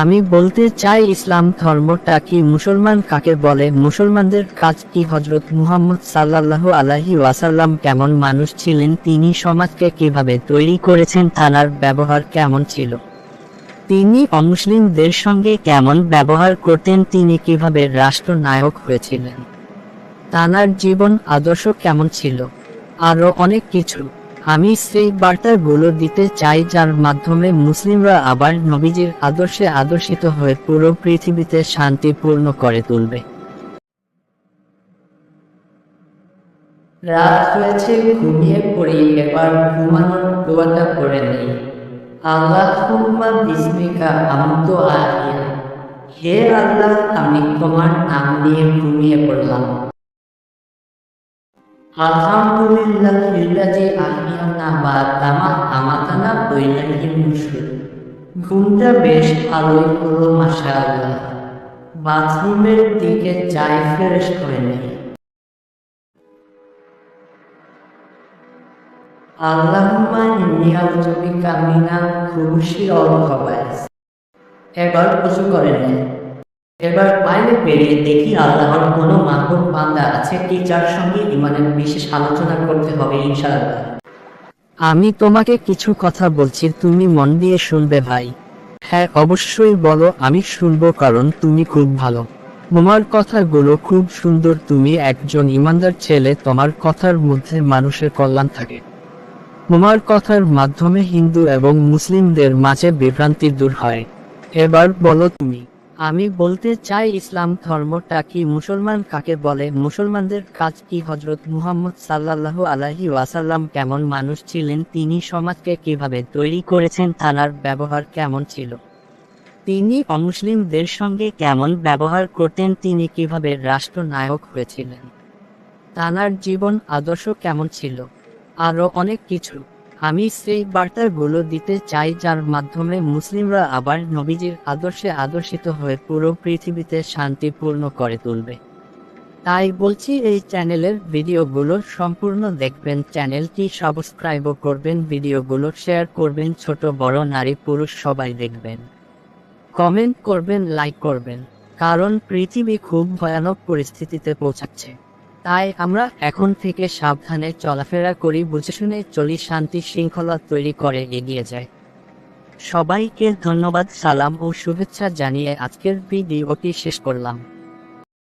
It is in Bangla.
আমি বলতে চাই ইসলাম ধর্মটা কি, মুসলমান কাকে বলে, মুসলমানদের কাজ কি, হযরত মুহাম্মদ সাল্লাল্লাহু আলাইহি ওয়াসাল্লাম কেমন মানুষ ছিলেন, তিনি সমাজকে কিভাবে তৈরি করেছেন, তাঁর ব্যবহার কেমন ছিল, তিনি অমুসলিমদের সঙ্গে কেমন ব্যবহার করতেন, তিনি কিভাবে রাষ্ট্রনায়ক হয়েছিলেন, তাঁর জীবন আদর্শ কেমন ছিল, আরও অনেক কিছু। আমি সেই বার্তাগুলো দিতে চাই যার মাধ্যমে মুসলিমরা আবার নবীজির আদর্শে আদর্শিত হয়ে পুরো পৃথিবীতে শান্তিপূর্ণ করে তুলবে। রাত হয়েছে, ঘুমিয়ে পড়ি, এবার ঘুমানোর দোয়াটা করে নেই। আল্লাহুম্মা বিসমিকা আমতু আহিয়া, হে আল্লাহ আমি তোমার নাম নিয়ে ঘুমিয়ে পড়লাম। আলহামদুলিল্লাহিল্লাযী আহইয়ানা বা'দামা আমাতানা ওয়া ইলাইহিন নুশুর। ঘুমটা বেশ ভালোই হলো মাশাআল্লাহ। বাথরুমের দিকে যাই, ফ্রেশ হয়ে নেই। আল্লাহুম্মা ইন্নী আউযু বিকা মিনাল খুবুসি ওয়াল খাবায়েস। এবার ওযু করে নেই। এবার বাইরে বেরিয়ে দেখি আল্লাহর কোনো মাহবুব বান্দা আছে কি যার সঙ্গে ঈমানের বিশেষ আলোচনা করতে হবে ইনশাআল্লাহ। আমি তোমাকে কিছু কথা বলছি, তুমি মন দিয়ে শুনবে ভাই। হ্যাঁ অবশ্যই বলো, আমি শুনবো, কারণ তুমি খুব ভালো। তোমার কথাগুলো খুব সুন্দর, তুমি একজন ঈমানদার ছেলে, তোমার কথার মধ্যে মানুষের কল্যাণ থাকে। তোমার কথার মাধ্যমে হিন্দু এবং মুসলিমদের মাঝে বিভ্রান্তি দূর হয়। এবার বলো তুমি। আমি বলতে চাই ইসলাম ধর্মটা কি, মুসলমান কাকে বলে, মুসলমানদের কাজ কি, হযরত মুহাম্মদ সাল্লাল্লাহু আলাইহি ওয়াসাল্লাম কেমন মানুষ ছিলেন, তিনি সমাজকে কিভাবে তৈরি করেছেন, তাঁর ব্যবহার কেমন ছিল, তিনি অমুসলিমদের সঙ্গে কেমন ব্যবহার করতেন, তিনি কিভাবে রাষ্ট্রনায়ক হয়েছিলেন, তাঁর জীবন আদর্শ কেমন ছিল, আরও অনেক কিছু। আমি সেই বার্তাগুলো দিতে চাই যার মাধ্যমে মুসলিমরা আবার নবীজির আদর্শে আদর্শিত হয়ে পুরো পৃথিবীতে শান্তিপূর্ণ করে তুলবে। তাই বলছি, এই চ্যানেলের ভিডিওগুলো সম্পূর্ণ দেখবেন, চ্যানেলটি সাবস্ক্রাইব করবেন, ভিডিওগুলো শেয়ার করবেন, ছোট বড় নারী পুরুষ সবাই দেখবেন, কমেন্ট করবেন, লাইক করবেন, কারণ পৃথিবী খুব ভয়ানক পরিস্থিতিতে পৌঁছাচ্ছে। তাই আমরা এখন থেকে সাবধানে চলাফেরা করি, বুঝেশুনে চলি, শান্তি শৃঙ্খলা তৈরি করে এগিয়ে যায়। সবাইকে ধন্যবাদ, সালাম ও শুভেচ্ছা জানিয়ে আজকের ভিডিওটি শেষ করলাম।